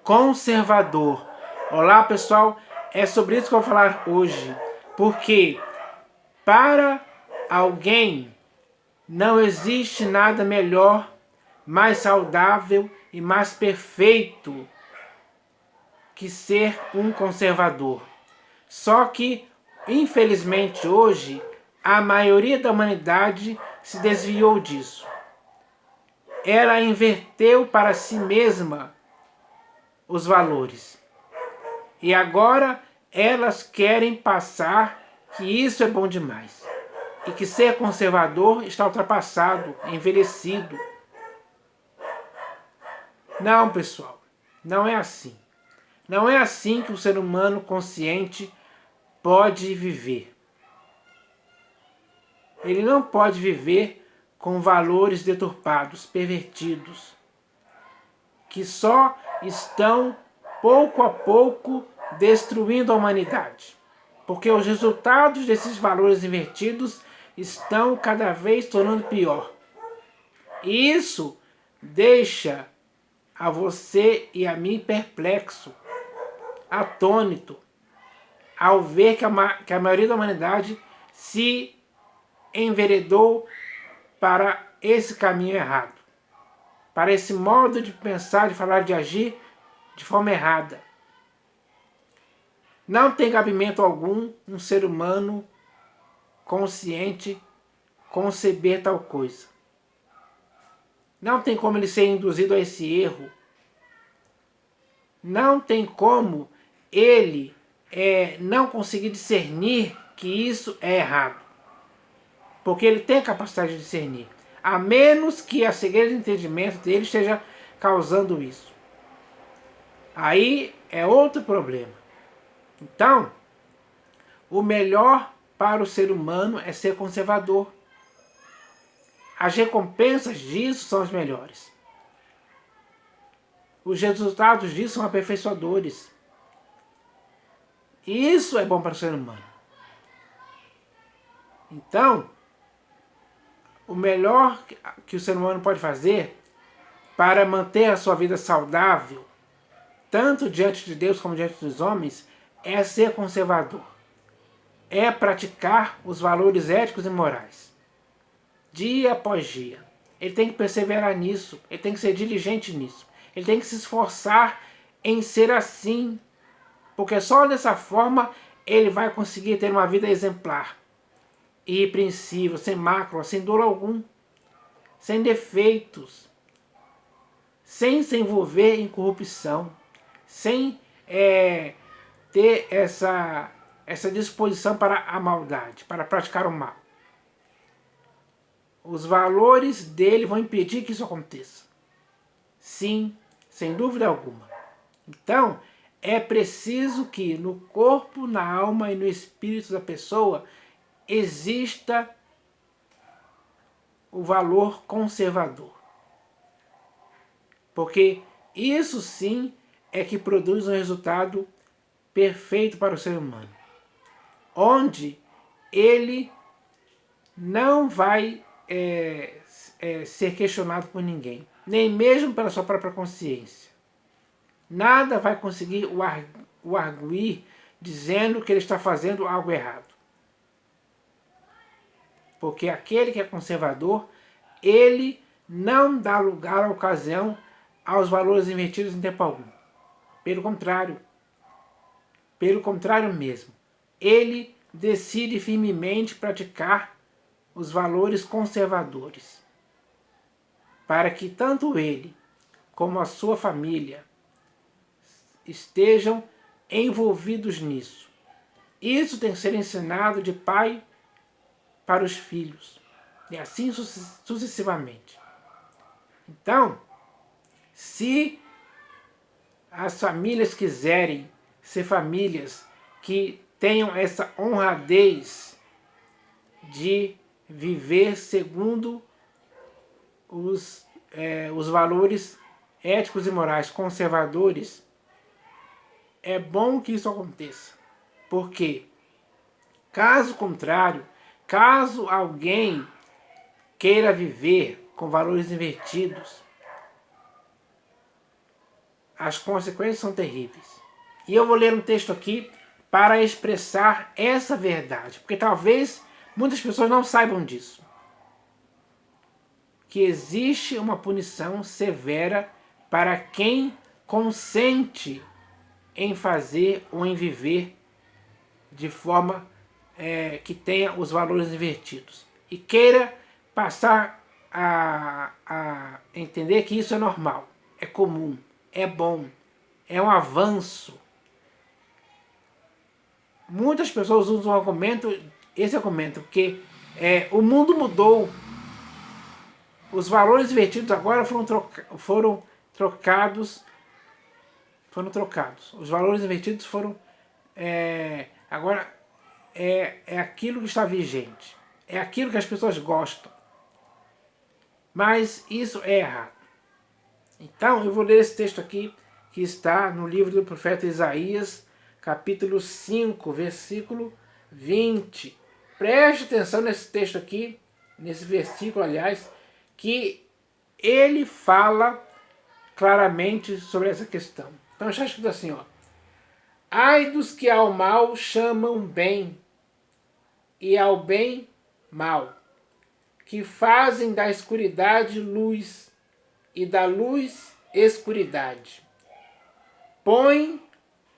conservador. Olá, pessoal, é sobre isso que eu vou falar hoje. Porque para alguém não existe nada melhor, mais saudável e mais perfeito que ser um conservador. Só que, infelizmente, hoje, a maioria da humanidade se desviou disso. Ela inverteu para si mesma os valores. E agora elas querem passar que isso é bom demais. E que ser conservador está ultrapassado, envelhecido. Não, pessoal, não é assim. Não é assim que o ser humano consciente pode viver. Ele não pode viver com valores deturpados, pervertidos, que só estão pouco a pouco destruindo a humanidade. Porque os resultados desses valores invertidos estão cada vez tornando pior. E isso deixa a você e a mim perplexo, atônito, ao ver que a maioria da humanidade se enveredou para esse caminho errado, para esse modo de pensar, de falar, de agir de forma errada. Não tem cabimento algum um ser humano consciente conceber tal coisa. Não tem como ele ser induzido a esse erro. Não tem como ele não conseguir discernir que isso é errado. Porque ele tem a capacidade de discernir. A menos que a cegueira de entendimento dele esteja causando isso. Aí é outro problema. Então, o melhor para o ser humano é ser conservador. As recompensas disso são as melhores. Os resultados disso são aperfeiçoadores. E isso é bom para o ser humano. Então, o melhor que o ser humano pode fazer para manter a sua vida saudável, tanto diante de Deus como diante dos homens, é ser conservador. É praticar os valores éticos e morais. Dia após dia. Ele tem que perseverar nisso. Ele tem que ser diligente nisso. Ele tem que se esforçar em ser assim. Porque só dessa forma ele vai conseguir ter uma vida exemplar. Irrepreensível, sem mácula, sem dor algum. Sem defeitos. Sem se envolver em corrupção. Sem ter essa disposição para a maldade, para praticar o mal. Os valores dele vão impedir que isso aconteça. Sim, sem dúvida alguma. Então, é preciso que no corpo, na alma e no espírito da pessoa exista o valor conservador. Porque isso sim é que produz um resultado perfeito para o ser humano. Onde ele não vai ser questionado por ninguém, nem mesmo pela sua própria consciência. Nada vai conseguir o arguir dizendo que ele está fazendo algo errado. Porque aquele que é conservador, ele não dá lugar à ocasião aos valores invertidos em tempo algum. Pelo contrário mesmo, ele decide firmemente praticar os valores conservadores, para que tanto ele como a sua família estejam envolvidos nisso. Isso tem que ser ensinado de pai para os filhos, e assim sucessivamente. Então, se as famílias quiserem ser famílias que tenham essa honradez de viver segundo os valores éticos e morais conservadores, é bom que isso aconteça. Porque, caso contrário, caso alguém queira viver com valores invertidos, as consequências são terríveis. E eu vou ler um texto aqui para expressar essa verdade, porque talvez muitas pessoas não saibam disso. Que existe uma punição severa para quem consente em fazer ou em viver de forma que tenha os valores invertidos. E queira passar a entender que isso é normal, é comum, é bom, é um avanço. Muitas pessoas usam esse argumento, porque o mundo mudou. Os valores invertidos agora foram trocados. Os valores invertidos foram... agora é aquilo que está vigente. É aquilo que as pessoas gostam. Mas isso é errado. Então eu vou ler esse texto aqui, que está no livro do profeta Isaías, capítulo 5, versículo 20. Preste atenção nesse texto aqui, nesse versículo, aliás, que ele fala claramente sobre essa questão. Então está escrito assim, ó: ai dos que ao mal chamam bem, e ao bem mal, que fazem da escuridade luz, e da luz escuridade. Põe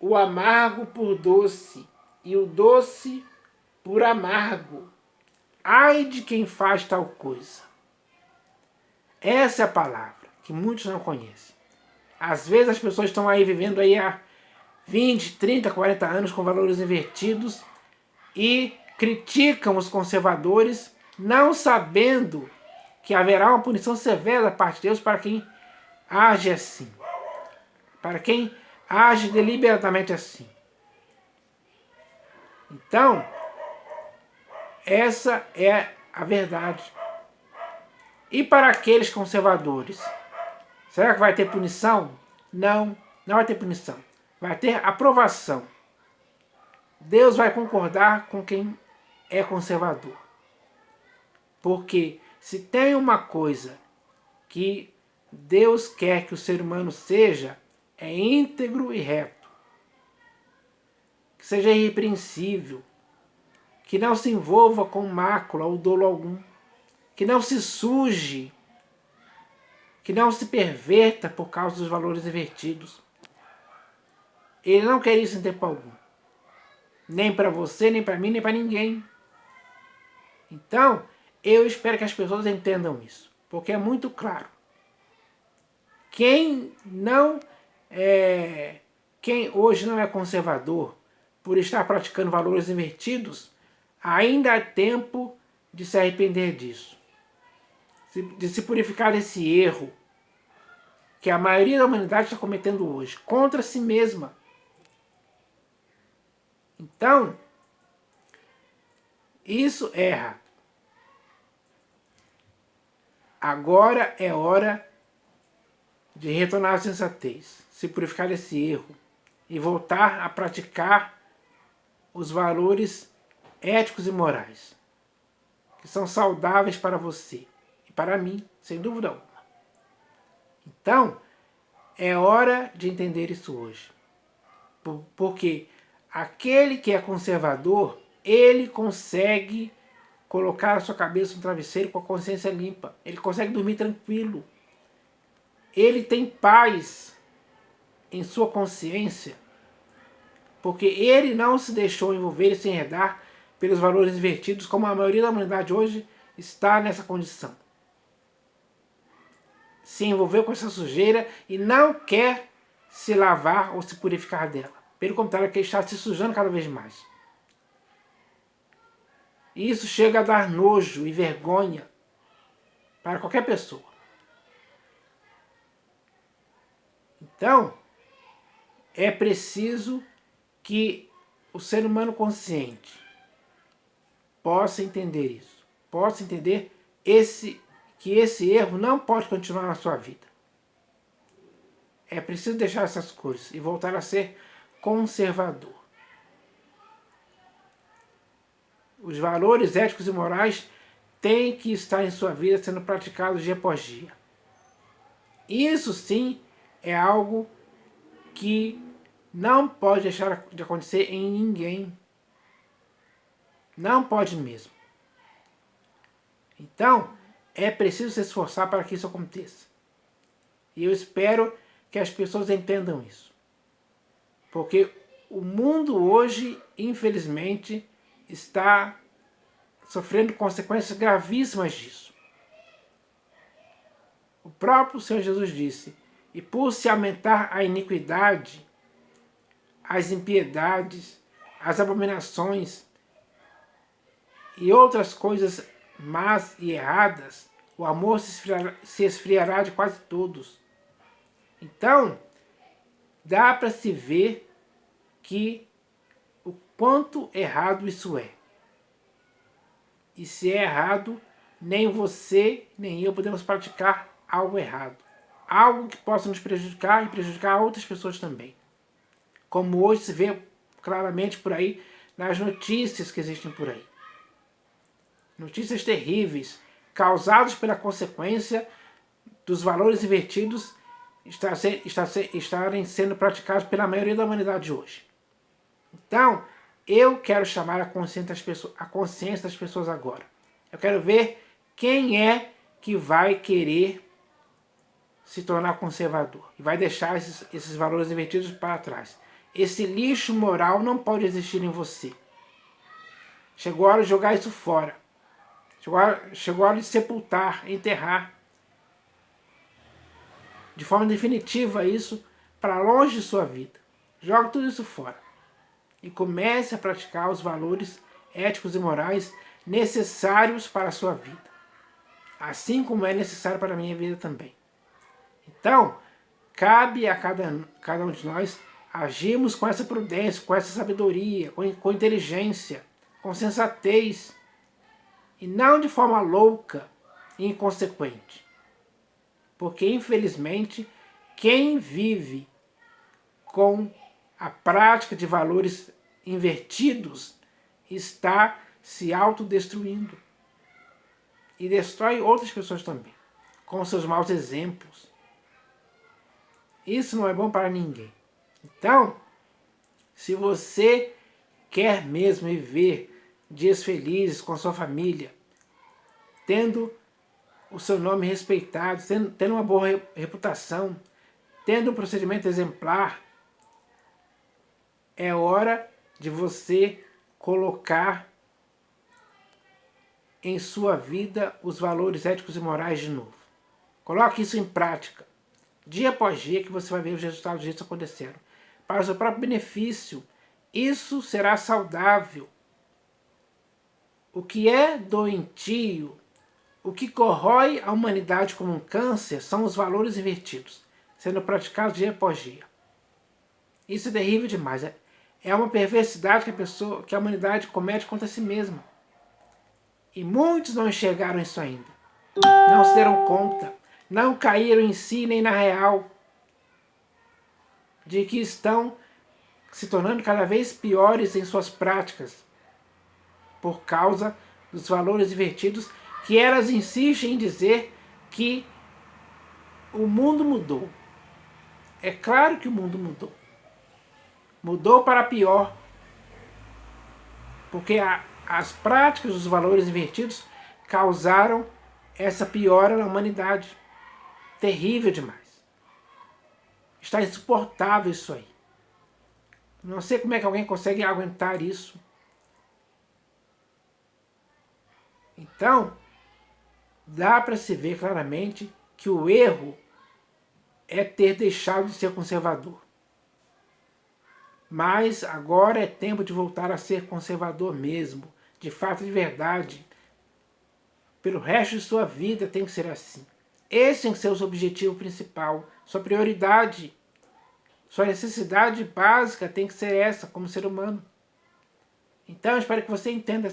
o amargo por doce, e o doce por amargo. Ai de quem faz tal coisa. Essa é a palavra que muitos não conhecem. Às vezes as pessoas estão aí vivendo aí há 20, 30, 40 anos com valores invertidos e criticam os conservadores, não sabendo que haverá uma punição severa da parte de Deus para quem age assim. Para quem age deliberadamente assim. Então, essa é a verdade. E para aqueles conservadores, será que vai ter punição? Não, não vai ter punição. Vai ter aprovação. Deus vai concordar com quem é conservador. Porque se tem uma coisa que Deus quer que o ser humano seja, é íntegro e reto. Que seja irrepreensível. Que não se envolva com mácula ou dolo algum. Que não se suje, que não se perverta por causa dos valores invertidos. Ele não quer isso em tempo algum. Nem para você, nem para mim, nem para ninguém. Então, eu espero que as pessoas entendam isso, porque é muito claro. Quem hoje não é conservador, por estar praticando valores invertidos, ainda há tempo de se arrepender disso. De se purificar desse erro que a maioria da humanidade está cometendo hoje, contra si mesma. Então, isso é errado. Agora é hora de retornar à sensatez, se purificar desse erro e voltar a praticar os valores éticos e morais, que são saudáveis para você. Para mim, sem dúvida alguma. Então, é hora de entender isso hoje. Porque aquele que é conservador, ele consegue colocar a sua cabeça no travesseiro com a consciência limpa. Ele consegue dormir tranquilo. Ele tem paz em sua consciência. Porque ele não se deixou envolver e se enredar pelos valores invertidos, como a maioria da humanidade hoje está nessa condição. Se envolveu com essa sujeira e não quer se lavar ou se purificar dela. Pelo contrário, que ele está se sujando cada vez mais. E isso chega a dar nojo e vergonha para qualquer pessoa. Então, é preciso que o ser humano consciente possa entender isso. Possa entender que esse erro não pode continuar na sua vida. É preciso deixar essas coisas e voltar a ser conservador. Os valores éticos e morais têm que estar em sua vida sendo praticados dia após dia. Isso sim é algo que não pode deixar de acontecer em ninguém. Não pode mesmo. Então, é preciso se esforçar para que isso aconteça. E eu espero que as pessoas entendam isso. Porque o mundo hoje, infelizmente, está sofrendo consequências gravíssimas disso. O próprio Senhor Jesus disse: e por se aumentar a iniquidade, as impiedades, as abominações e outras coisas más e erradas, o amor se esfriará de quase todos. Então, dá para se ver que o quanto errado isso é. E se é errado, nem você nem eu podemos praticar algo errado. Algo que possa nos prejudicar e prejudicar outras pessoas também. Como hoje se vê claramente por aí nas notícias que existem por aí. Notícias terríveis, causadas pela consequência dos valores invertidos estarem sendo praticados pela maioria da humanidade hoje. Então, eu quero chamar a consciência das pessoas agora. Eu quero ver quem é que vai querer se tornar conservador e vai deixar esses valores invertidos para trás. Esse lixo moral não pode existir em você. Chegou a hora de jogar isso fora. Chegou a hora de sepultar, enterrar de forma definitiva isso para longe de sua vida. Joga tudo isso fora e comece a praticar os valores éticos e morais necessários para a sua vida, assim como é necessário para a minha vida também. Então, cabe a cada um de nós agirmos com essa prudência, com essa sabedoria, com inteligência, com sensatez, e não de forma louca e inconsequente. Porque, infelizmente, quem vive com a prática de valores invertidos está se autodestruindo. E destrói outras pessoas também, com seus maus exemplos. Isso não é bom para ninguém. Então, se você quer mesmo viver dias felizes com a sua família, tendo o seu nome respeitado, tendo uma boa reputação, tendo um procedimento exemplar, é hora de você colocar em sua vida os valores éticos e morais de novo. Coloque isso em prática, dia após dia, que você vai ver os resultados disso acontecendo. Para o seu próprio benefício, isso será saudável. O que é doentio, o que corrói a humanidade como um câncer, são os valores invertidos, sendo praticados dia após dia. Isso é terrível demais. É uma perversidade que a humanidade comete contra si mesma. E muitos não enxergaram isso ainda. Não se deram conta. Não caíram em si nem na real. De que estão se tornando cada vez piores em suas práticas. Por causa dos valores invertidos que elas insistem em dizer que o mundo mudou. É claro que o mundo mudou. Mudou para pior. Porque as práticas dos valores invertidos causaram essa piora na humanidade. Terrível demais. Está insuportável isso aí. Não sei como é que alguém consegue aguentar isso. Então, dá para se ver claramente que o erro é ter deixado de ser conservador. Mas agora é tempo de voltar a ser conservador mesmo, de fato, de verdade. Pelo resto de sua vida tem que ser assim. Esse tem que ser o seu objetivo principal, sua prioridade. Sua necessidade básica tem que ser essa, como ser humano. Então eu espero que você entenda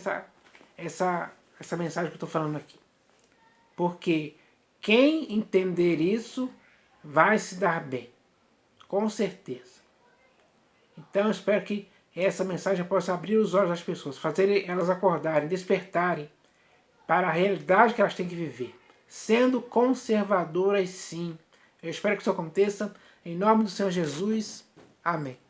essa mensagem que eu estou falando aqui. Porque quem entender isso vai se dar bem. Com certeza. Então eu espero que essa mensagem possa abrir os olhos das pessoas, fazer elas acordarem, despertarem para a realidade que elas têm que viver. Sendo conservadoras, sim. Eu espero que isso aconteça. Em nome do Senhor Jesus. Amém.